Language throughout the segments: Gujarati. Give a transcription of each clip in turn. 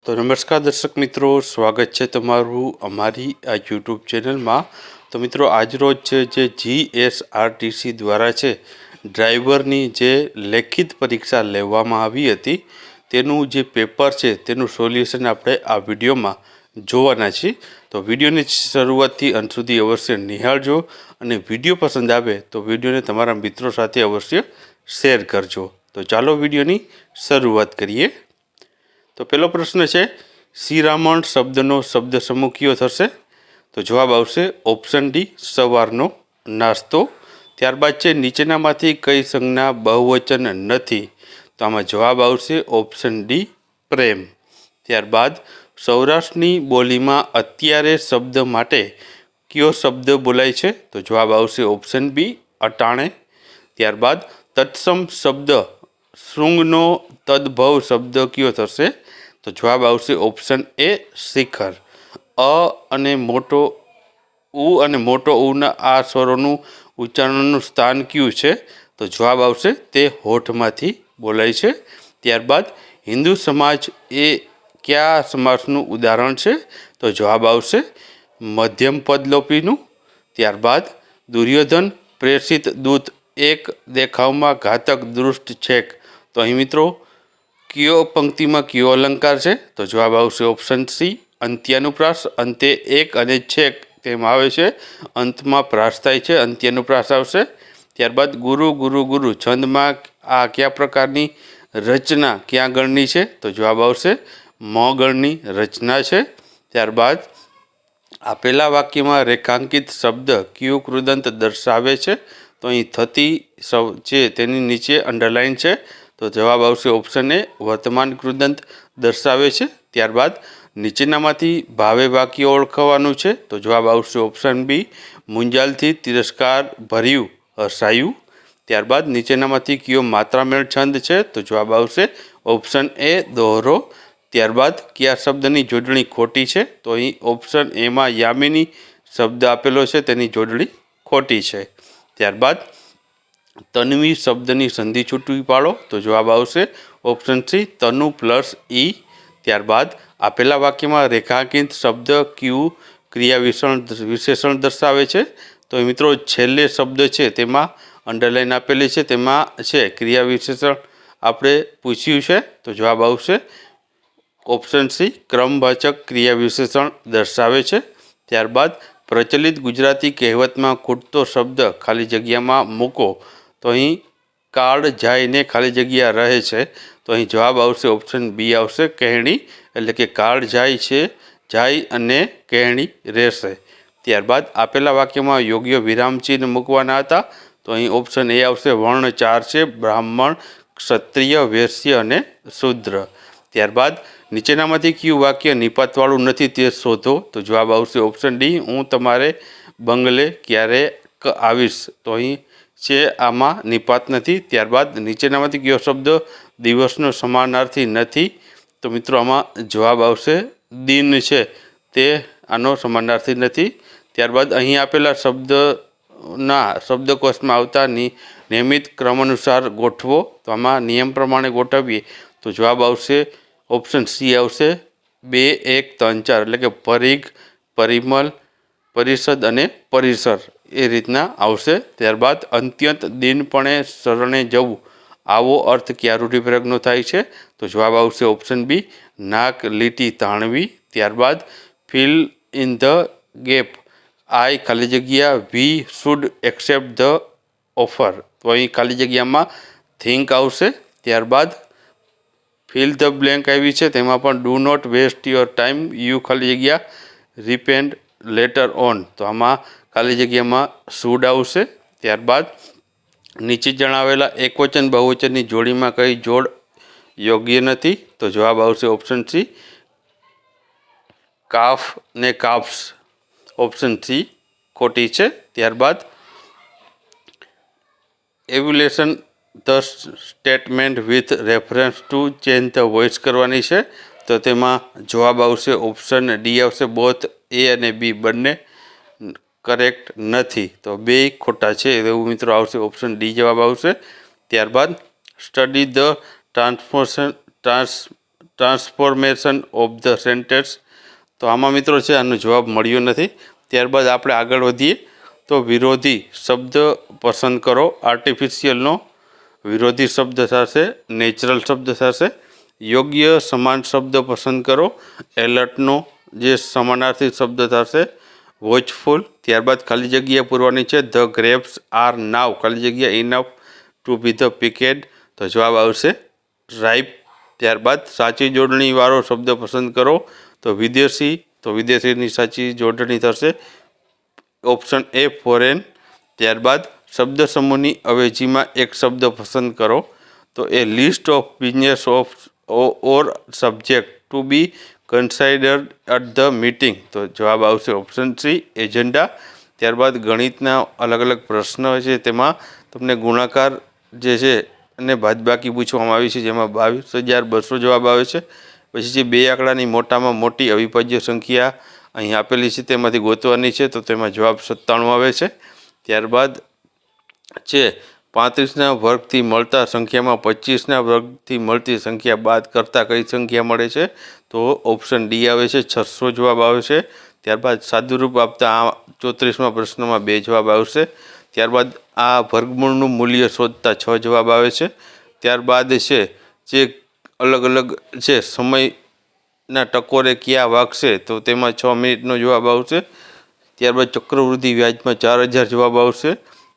तो नमस्कार दर्शक मित्रों, स्वागत है तमारू अमारी आ यूट्यूब चैनल में। तो मित्रों आज रोज जे GSRTC द्वारा है ड्राइवरनी जे लेखित परीक्षा लेवामां आवी हती तेनुं जे पेपर है तेनुं सोल्यूशन आपणे आ विडियो में जोवाना छीए। तो विडियोनी शरूआतथी अंत सुधी अवश्य निहाळजो अने विडियो पसंद आवे तो विडियोने तमारा मित्रों साथे अवश्य शेर करजो। तो चालो विडियोनी शरूआत करीए। तो पहलो प्रश्न है श्रीरामण शब्दनो शब्द समूह क्यो थशे? तो जवाब आवशे ऑप्शन डी सवारनो नास्तो। त्यारबाद है नीचेनामांथी कई संज्ञा बहुवचन नथी? तो आमां जवाब आवशे ऑप्शन डी प्रेम। त्यारबाद सौराष्ट्रनी बोलीमां अत्यारे शब्द माटे क्यो शब्द बोलाय छे? तो जवाब आवशे ऑप्शन बी अटाणे। त्यारबाद तत्सम शब्द शृंगनो तद्भव शब्द क्यो थशे? तो जवाब आवशे ऑप्शन ए शिखर। अ अने मोटो उ अने मोटो उना आ स्वरोनुं उच्चारणनुं स्थान क्यू छे? तो जवाब आवशे ते होठमांथी बोलाय छे। त्यारबाद हिंदू समाज ए क्या समासनुं उदाहरण छे? तो जवाब आवशे मध्यम पद लोपीनुं। त्यारबाद दुर्योधन प्रेषित दूत एक देखावमां घातक दुष्ट छेक। तो अहीं मित्रों क्यो पंक्ति में क्यो अलंकार है? तो जवाब आवशे ऑप्शन सी अंत्यानुप्रास। अंते एक अने छेक तेम आवे छे, अंत में प्रास थाय छे, अंत्यानुप्रास आवशे। त्यारबाद गुरु गुरु गुरु छंद में आ क्या प्रकारनी रचना क्या गणनी है? तो जवाब आवशे म गणनी रचना है। त्यारबाद आपेला वाक्य में रेखांकित शब्द क्यू कृदंत दर्शावे छे? तो अहीं थती छे तेनी नीचे अंडरलाइन है। तो जवाब आवशे ऑप्शन ए वर्तमान कृदंत दर्शावे छे। त्यारबाद नीचेनामांथी भावे वाक्य ओळखवानुं छे? तो जवाब आवशे ऑप्शन बी मुंजालथी तिरस्कार भर्यु हसायु। त्यारबाद नीचेनामांथी कयो मात्रामेळ छंद छे? तो जवाब आवशे ऑप्शन ए दोहरो। त्यारबाद क्या शब्दनी जोडणी खोटी छे? तो अहीं ऑप्शन ए में यामिनी शब्द आपेलो छे तेनी जोडणी खोटी छे। त्यारबाद तन्वी शब्दनी संधि छूटवी पाड़ो? तो जवाब आवशे ऑप्शन सी तनु प्लस ई। त्यारबाद आपेला वाक्य में रेखांकित शब्द क्यू क्रिया विशेषण दर्शावे छे? तो मित्रों छेल्ले शब्द है तेमां अंडरलाइन आपेली है तेमां छे क्रिया विशेषण आपणे पूछ्युं छे। तो जवाब आवशे ऑप्शन सी क्रमवाचक क्रिया विशेषण दर्शावे छे। त्यारबाद प्रचलित गुजराती कहेवत में खूटतो शब्द खाली जग्या में मूको? तो अहीं काळ जाय ने खाली जग्या रहे छे। तो अहीं जवाब आवशे ऑप्शन बी आवशे कहेणी, एटले के काळ जाय छे जाय अने कहेणी रहेशे। त्यारबाद आपेला वाक्य में योग्य विराम चिन्ह मूकवाना हता? तो अहीं ऑप्शन ए आवशे वर्ण 4 छे ब्राह्मण क्षत्रिय वैश्य अने शूद्र। त्यारबाद नीचेनामांथी क्यू वाक्य निपातवाळुं नथी ते शोधो? तो जवाब आवशे ऑप्शन डी हूँ तमारे बंगले क्यारे आवीश। तो अहीं छे आमां निपात नथी। त्यारबाद नीचेनामांथी कयो शब्द दिवसनो समानार्थी नथी? तो मित्रों आमां जवाब आवशे दिन छे ते आनो समानार्थी नथी। त्यारबाद अहीं आपेला शब्दना शब्दकोश में आवता नियमित क्रम अनुसार गोठवो? तो आमां नियम प्रमाणे गोठवीए तो जवाब आवशे ऑप्शन सी आवशे 2 1 3 4 एटले के परिघ परिमल परिषद अने परिसर ए रीतना आवशे। त्यारबाद अंत्यंत दिनपणे शरणे जवुं आवो अर्थ क्या रूढ़िप्रयोगनो थाय छे? तो जवाब आवशे ऑप्शन बी नाक लीटी ताणवी। त्यारबाद फिल इन ध गेप आई खाली जग्या वी शुड एक्सेप्ट ध ऑफर? तो अहीं खाली जग्या में थिंक आवशे। त्यारबाद फिल ध ब्लेंक आवी छे तेमां पण do not waste your time you खाली जग्या रिपेंड लेटर ऑन? तो आमां खाली जग्या में शुड आवशे। त्यारबाद नीचे जणावेला एकवचन बहुवचननी जोड़ी में कई जोड़ योग्य नथी? तो जवाब आवशे ऑप्शन सी काफ ने काफ्स। ऑप्शन सी खोटी छे। त्यारबाद evaluation the statement with reference to change the voice करवानी छे? तो तेमां जवाब आवशे ऑप्शन डी आवशे बोथ ए अने बी बंने करेक्ट नथी। तो बे खोटा छे एवुं मित्रों आवशे ऑप्शन डी जवाब आवशे। त्यारबाद स्टडी ध ટ્રાન્સફોર્મેશન ઓફ ધ સેન્ટેન્સ, તો આમાં મિત્રો છે આનો જવાબ મળ્યો નથી. ત્યારબાદ આપણે આગળ વધીએ તો વિરોધી શબ્દ પસંદ કરો. આર્ટિફિશિયલનો વિરોધી શબ્દ થશે નેચરલ શબ્દ થશે. યોગ્ય સમાન શબ્દ પસંદ કરો. એલર્ટનો જે સમાનાર્થી શબ્દ થશે વોચફુલ. ત્યારબાદ ખાલી જગ્યા પૂરવાની છે. ધ ગ્રેપ્સ આર નાવ ખાલી જગ્યા ઇનફ ટુ બી ધ પિકેડ, તો જવાબ આવશે રાઇપ. ત્યારબાદ સાચી જોડણીવાળો શબ્દ પસંદ કરો. તો વિદેશી, તો વિદેશીની સાચી જોડણી થશે ઓપ્શન એ ફોરેન. ત્યારબાદ શબ્દ સમૂહની અવેજીમાં એક શબ્દ પસંદ કરો. તો a list of business of or subject to be considered at the meeting, તો જવાબ આવશે ઓપ્શન સી એજન્ડા. ત્યારબાદ ગણિતના અલગ અલગ પ્રશ્ન હોય છે, તેમાં તમને ગુણાકાર જે છે અને બાદબાકી પૂછવામાં આવી છે, જેમાં 22,200 જવાબ આવે છે. પછી જે બે આંકડાની મોટામાં મોટી અવિભાજ્ય સંખ્યા અહીં આપેલી છે તેમાંથી ગોતવાની છે, તો તેમાં જવાબ 97 આવે છે. ત્યારબાદ છે 35ના વર્ગથી મળતા સંખ્યામાં 25ના વર્ગથી મળતી સંખ્યા બાદ કરતાં કઈ સંખ્યા મળે છે, તો ઓપ્શન ડી આવે છે 600 જવાબ આવે છે. ત્યારબાદ સાદુરૂપ આપતા આ 34મા પ્રશ્નમાં 2 જવાબ આવશે. ત્યારબાદ આ વર્ગમૂળનું મૂલ્ય શોધતા 6 જવાબ આવે છે. ત્યારબાદ છે જે અલગ અલગ છે સમયના ટકોરે ક્યાં વાગશે, તો તેમાં 6 મિનિટનો જવાબ આવશે. ત્યારબાદ ચક્રવૃદ્ધિ વ્યાજમાં 4000 જવાબ આવશે.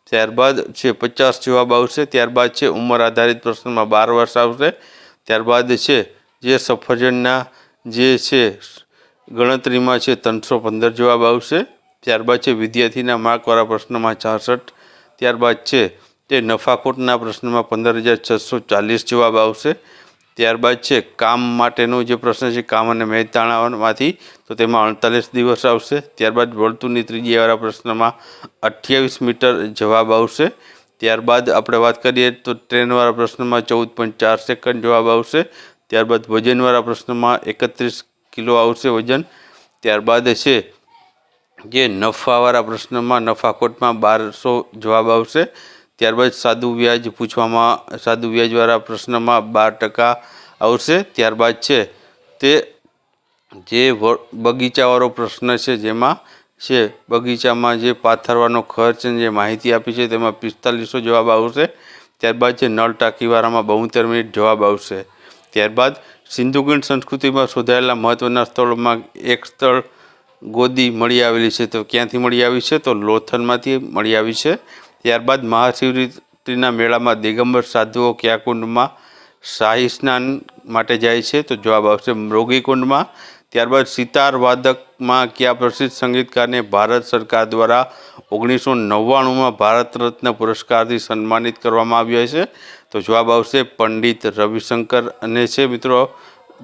ત્યારબાદ છે 50 જવાબ આવશે. ત્યારબાદ છે ઉંમર આધારિત પ્રશ્નમાં 12 વર્ષ આવશે. ત્યારબાદ છે જે સફરજનના જે છે ગણતરીમાં છે 315 જવાબ આવશે. ત્યારબાદ છે વિદ્યાર્થીના માર્કવાળા પ્રશ્નમાં 66. ત્યારબાદ છે તે નફાખોટના પ્રશ્નમાં 15,640 જવાબ આવશે. ત્યારબાદ છે કામ માટેનો જે પ્રશ્ન છે કામ અને મહેનતાણામાંથી, તો તેમાં 48 દિવસ આવશે. ત્યારબાદ વર્તુળની ત્રિજ્યાવાળા પ્રશ્નમાં 28 મીટર જવાબ આવશે. ત્યારબાદ આપણે વાત કરીએ તો ટ્રેનવાળા પ્રશ્નમાં 14.4 સેકન્ડ જવાબ આવશે. ત્યારબાદ વજનવાળા પ્રશ્નમાં 31 કિલો આવશે વજન. ત્યારબાદ છે જે નફાવાળા પ્રશ્નમાં નફાખોટમાં 1200 જવાબ આવશે. ત્યારબાદ સાદું વ્યાજ પૂછવામાં સાદું વ્યાજવાળા પ્રશ્નમાં 12% આવશે. ત્યારબાદ છે તે જે બગીચાવાળો પ્રશ્ન છે, જેમાં છે બગીચામાં જે પાથરવાનો ખર્ચ જે માહિતી આપી છે તેમાં 4500 જવાબ આવશે. ત્યારબાદ છે નળ ટાંકીવાળામાં 72 મિનિટ જવાબ આવશે. ત્યારબાદ સિંધુકીણ સંસ્કૃતિમાં શોધાયેલા મહત્ત્વના સ્થળોમાં એક સ્થળ ગોદી મળી આવેલી છે, તો ક્યાંથી મળી આવી છે, તો લોથલમાંથી મળી આવી છે. ત્યારબાદ મહાશિવરાત્રિના મેળામાં દિગંબર સાધુઓ કયા કુંડમાં શાહી સ્નાન માટે જાય છે, તો જવાબ આવશે મૃગી કુંડમાં. ત્યારબાદ સિતાર વાદકમાં કયા પ્રસિદ્ધ સંગીતકારને ભારત સરકાર દ્વારા 1999માં ભારત રત્ન પુરસ્કારથી સન્માનિત કરવામાં આવ્યા છે, તો જવાબ આવશે પંડિત રવિશંકર અને છે મિત્રો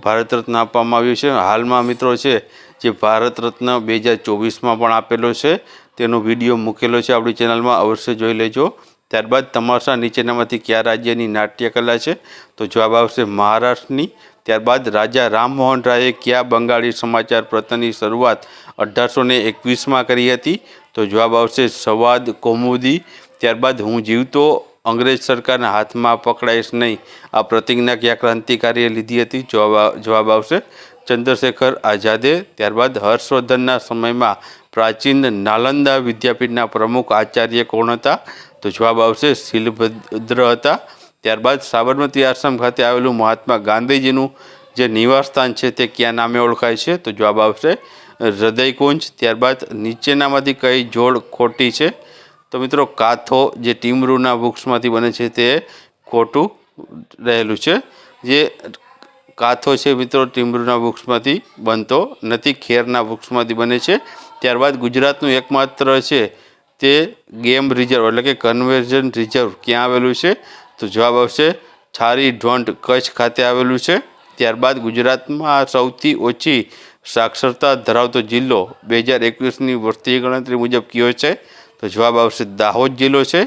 ભારત રત્ન આપવામાં આવ્યું છે. હાલમાં મિત્રો છે જે ભારત રત્ન 2024માં પણ આપેલો છે, તેનો વિડીયો મૂકેલો છે આપણી ચેનલમાં, અવશ્ય જોઈ લેજો. ત્યારબાદ તમાશા નીચેનામાંથી કયા રાજ્યની નાટ્યકલા છે, તો જવાબ આવશે મહારાષ્ટ્રની. ત્યારબાદ રાજા રામમોહન રાયે કયા બંગાળી સમાચાર પત્રની શરૂઆત 1821માં કરી હતી, તો જવાબ આવશે સંવાદ કૌમુદી. ત્યારબાદ હું જીવતો અંગ્રેજ સરકારના હાથમાં પકડાઈશ નહીં, આ પ્રતિજ્ઞા કયા ક્રાંતિકારીએ લીધી હતી, જવાબ આવશે ચંદ્રશેખર આઝાદે. ત્યારબાદ હર્ષવર્ધનના સમયમાં પ્રાચીન નાલંદા વિદ્યાપીઠના પ્રમુખ આચાર્ય કોણ હતા, તો જવાબ આવશે શીલભદ્ર હતા. ત્યારબાદ સાબરમતી આશ્રમ ખાતે આવેલું મહાત્મા ગાંધીજીનું જે નિવાસસ્થાન છે તે કયા નામે ઓળખાય છે, તો જવાબ આવશે હૃદયકુંજ. ત્યારબાદ નીચેનામાંથી કઈ જોડ ખોટી છે, તો મિત્રો કાથો જે ટીમરૂના વૃક્ષમાંથી બને છે તે ખોટું રહેલું છે. જે કાથો છે મિત્રો ટીમરૂના વૃક્ષમાંથી બનતો નથી, ખેરના વૃક્ષમાંથી બને છે. ત્યારબાદ ગુજરાતનું એકમાત્ર છે તે ગેમ રિઝર્વ એટલે કે કન્ઝર્વેશન રિઝર્વ ક્યાં આવેલું છે, તો જવાબ આવશે છારી ઢોંટ કચ્છ ખાતે આવેલું છે. ત્યારબાદ ગુજરાતમાં સૌથી ઓછી સાક્ષરતા ધરાવતો જિલ્લો 2021ની વસ્તી ગણતરી મુજબ કયો છે, તો જવાબ આવશે દાહોદ જિલ્લો છે.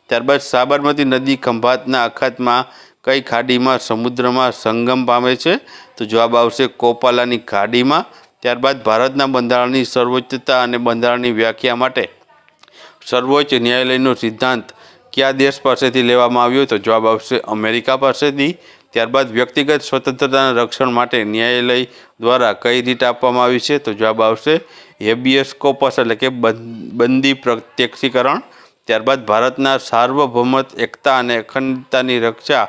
ત્યારબાદ સાબરમતી નદી ખંભાતના અખાતમાં કઈ ખાડીમાં સમુદ્રમાં સંગમ પામે છે, તો જવાબ આવશે કોપાલાની ખાડીમાં. ત્યારબાદ ભારતના બંધારણની સર્વોચ્ચતા અને બંધારણની વ્યાખ્યા માટે સર્વોચ્ચ ન્યાયાલયનો સિદ્ધાંત કયા દેશ પાસેથી લેવામાં આવ્યો, તો જવાબ આવશે અમેરિકા પાસેથી. ત્યારબાદ વ્યક્તિગત સ્વતંત્રતાના રક્ષણ માટે ન્યાયાલય દ્વારા કઈ રીત આપવામાં આવી છે? તો જવાબ આવશે હેબિયસ કોર્પસ એટલે કે બંદી પ્રત્યક્ષીકરણ. ત્યારબાદ ભારતના સાર્વભૌમત એકતા અને અખંડતાની રક્ષા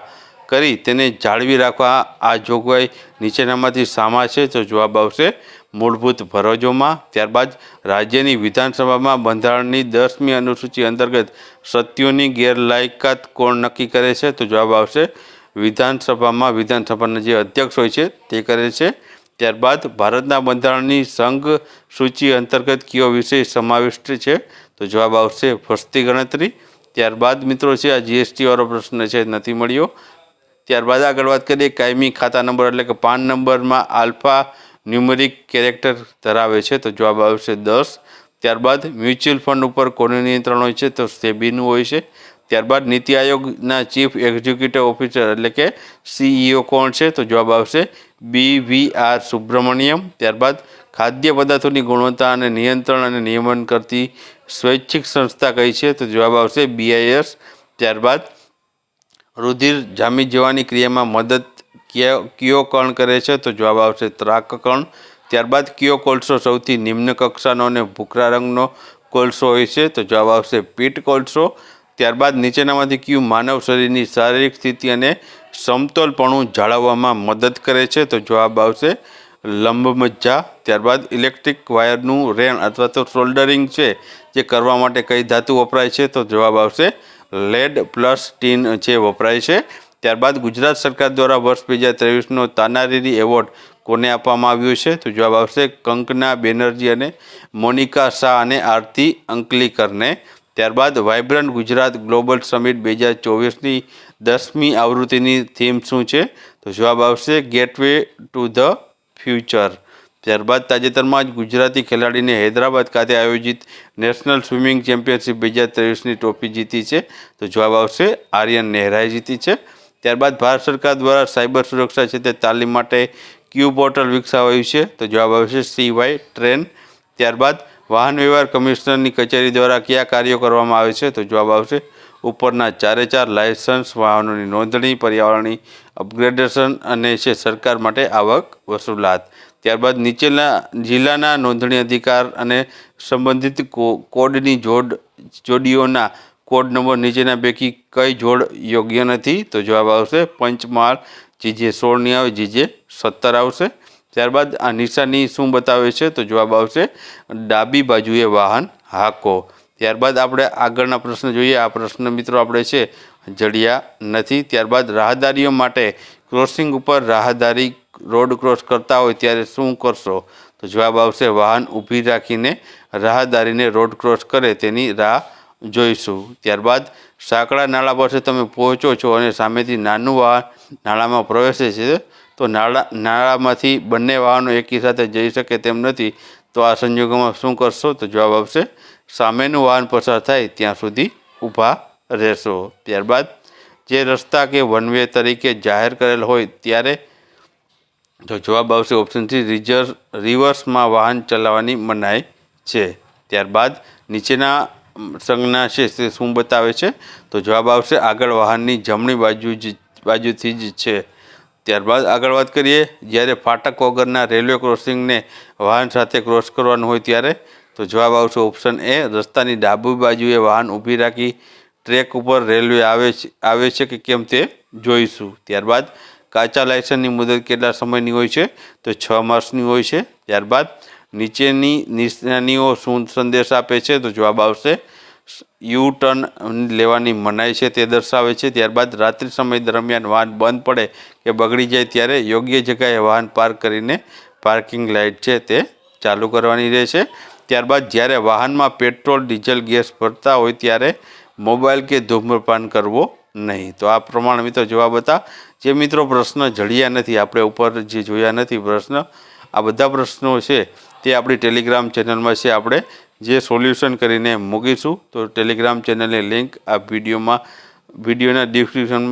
કરી તેને જાળવી રાખવા આ જોગવાઈ નીચેનામાંથી શામાં છે? તો જવાબ આવશે મૂળભૂત ફરજોમાં. ત્યારબાદ રાજ્યની વિધાનસભામાં બંધારણની 10મી અનુસૂચિ અંતર્ગત સત્યોની ગેરલાયકાત કોણ નક્કી કરે છે? તો જવાબ આવશે વિધાનસભાના જે અધ્યક્ષ હોય છે તે કરે છે. ત્યારબાદ ભારતના બંધારણની સંઘ સૂચિ અંતર્ગત કયો વિષય સમાવિષ્ટ છે? તો જવાબ આવશે વસ્તી ગણતરી. ત્યારબાદ મિત્રો છે આ જીએસટી વાળો પ્રશ્ન છે નથી મળ્યો. ત્યારબાદ આગળ વાત કરીએ કાયમી ખાતા નંબર એટલે કે પાન નંબરમાં આલ્ફા ન્યુમેરિક કેરેક્ટર ધરાવે છે? તો જવાબ આવશે 10. ત્યારબાદ મ્યુચ્યુઅલ ફંડ ઉપર કોનું નિયંત્રણ હોય છે? તો સેબીનું હોય છે. ત્યારબાદ નીતિ આયોગના ચીફ એક્ઝિક્યુટિવ ઓફિસર એટલે કે CEO કોણ છે? તો જવાબ આવશે BVR સુબ્રમણ્યમ. ત્યારબાદ ખાદ્ય પદાર્થોની ગુણવત્તા અને નિયંત્રણ અને નિયમન કરતી સ્વૈચ્છિક સંસ્થા કઈ છે? તો જવાબ આવશે BIS. ત્યારબાદ રુધિર જામી જવાની ક્રિયામાં મદદ કયો કણ કરે છે? તો જવાબ આવશે ત્રાક કણ. ત્યારબાદ કયો કોલસો સૌથી નિમ્ન કક્ષાનો અને ભૂખરા રંગનો કોલસો હોય છે? તો જવાબ આવશે પીટ કોલસો. ત્યારબાદ નીચેનામાંથી કયું માનવ શરીરની શારીરિક સ્થિતિ અને સમતોલપણું જાળવવામાં મદદ કરે છે? તો જવાબ આવશે લંબમજ્જા. ત્યારબાદ ઇલેક્ટ્રિક વાયરનું રેણ અથવા તો સોલ્ડરિંગ છે જે કરવા માટે કઈ ધાતુ વપરાય છે? તો જવાબ આવશે લેડ પ્લસ ટીન જે વપરાય છે. ત્યારબાદ ગુજરાત સરકાર દ્વારા વર્ષ 2023નો તાનારીરી એવોર્ડ કોને આપવામાં આવ્યો છે? તો જવાબ આવશે કંકના બેનર્જી અને મોનિકા શાહ અને આરતી અંકલીકરને. ત્યારબાદ વાઇબ્રન્ટ ગુજરાત ગ્લોબલ સમિટ 2024ની 10મી આવૃત્તિની થીમ શું છે? તો જવાબ આવશે ગેટવે ટુ ધ ફ્યુચર. ત્યારબાદ તાજેતરમાં જ ગુજરાતી ખેલાડીને હૈદરાબાદ ખાતે આયોજિત નેશનલ સ્વિમિંગ ચેમ્પિયનશિપ 2023ની ટ્રોફી જીતી છે? તો જવાબ આવશે આર્યન નહેરાએ જીતી છે. ત્યારબાદ ભારત સરકાર દ્વારા સાયબર સુરક્ષા ક્ષેત્રે તાલીમ માટે ક્યુ પોર્ટલ વિકસાવાયું છે? તો જવાબ આવશે CY ટ્રેન. ત્યારબાદ વાહન વ્યવહાર કમિશનરની કચેરી દ્વારા કયા કાર્યો કરવામાં આવે છે? તો જવાબ આવશે ઉપરના 4 લાયસન્સ, વાહનોની નોંધણી, પર્યાવરણની અપગ્રેડેશન અને છે સરકાર માટે આવક વસૂલાત. ત્યારબાદ નીચેના જિલ્લાના નોંધણી અધિકાર અને સંબંધિત કોડની જોડીઓના કોડ નંબર નીચેના પૈકી કઈ જોડ યોગ્ય નથી? તો જવાબ આવશે પંચમહાલ GJ 16 આવે, GJ 17 આવશે. ત્યારબાદ આ નિશાની શું બતાવે છે? તો જવાબ આવશે ડાબી બાજુએ વાહન હાકો. ત્યારબાદ આપણે આગળના પ્રશ્ન જોઈએ. આ પ્રશ્ન મિત્રો આપણે છે જડ્યા નથી. ત્યારબાદ રાહદારીઓ માટે ક્રોસિંગ ઉપર રાહદારી રોડ ક્રોસ કરતા હોય ત્યારે શું કરશો? તો જવાબ આવશે વાહન ઊભી રાખીને રાહદારીને રોડ ક્રોસ કરે તેની રાહ જોઈશું. ત્યારબાદ સાંકડા નાળા પાસે તમે પહોંચો છો અને સામેથી નાનું વાહન નાળામાં પ્રવેશે છે તો નાળામાંથી બંને વાહનો એકી સાથે જઈ શકે તેમ નથી, તો આ સંજોગોમાં શું કરશો? તો જવાબ આવશે સામેનું વાહન પસાર થાય ત્યાં સુધી ઊભા રહેશો. ત્યારબાદ જે રસ્તા કે વન વે તરીકે જાહેર કરેલ હોય ત્યારે તો જવાબ આવશે ઓપ્શન C રિવર્સમાં વાહન ચલાવવાની મનાઈ છે. ત્યારબાદ નીચેના સંજ્ઞા છે તે શું બતાવે છે? તો જવાબ આવશે આગળ વાહનની જમણી બાજુથી જ છે. ત્યારબાદ આગળ વાત કરીએ જ્યારે ફાટક વગરના રેલવે ક્રોસિંગને વાહન સાથે ક્રોસ કરવાનું હોય ત્યારે તો જવાબ આવશે ઓપ્શન A રસ્તાની ડાબી બાજુએ વાહન ઊભી રાખી ટ્રેક ઉપર રેલવે આવે છે કે કેમ તે જોઈશું. ત્યારબાદ કાચા લાયસન્સની મુદત કેટલા સમયની હોય છે? તો 6 માસની હોય છે. ત્યારબાદ નીચેની નિશાનીઓ શું સંદેશ આપે છે? તો જવાબ આવશે યુ ટર્ન લેવાની મનાઈ છે તે દર્શાવે છે. ત્યારબાદ રાત્રિ સમય દરમિયાન વાહન બંધ પડે કે બગડી જાય ત્યારે યોગ્ય જગ્યાએ વાહન પાર્ક કરીને પાર્કિંગ લાઇટ છે તે ચાલુ કરવાની રહે છે. ત્યારબાદ જ્યારે વાહનમાં પેટ્રોલ, ડીઝલ, ગેસ ભરતા હોય ત્યારે મોબાઈલ કે ધૂમ્રપાન કરવો નહીં. તો આ પ્રમાણે મિત્રો જવાબ હતા. જે મિત્રો પ્રશ્ન જડ્યા નથી, આપણે ઉપર જે જોયા નથી પ્રશ્ન, આ બધા પ્રશ્નો છે તે આપણી ટેલિગ્રામ ચેનલમાં છે. આપણે જે સોલ્યુશન કરીને મૂકીશું તો ટેલિગ્રામ ચેનલની લિંક આ વિડીયોના ડિસ્ક્રિપ્શન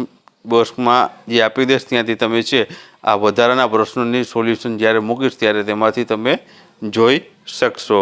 બોક્સમાં જે આપી દઈશ ત્યાંથી તમે છે આ વધારાના પ્રશ્નોની સોલ્યુશન જ્યારે મૂકીશ ત્યારે તેમાંથી તમે જોઈ શકશો.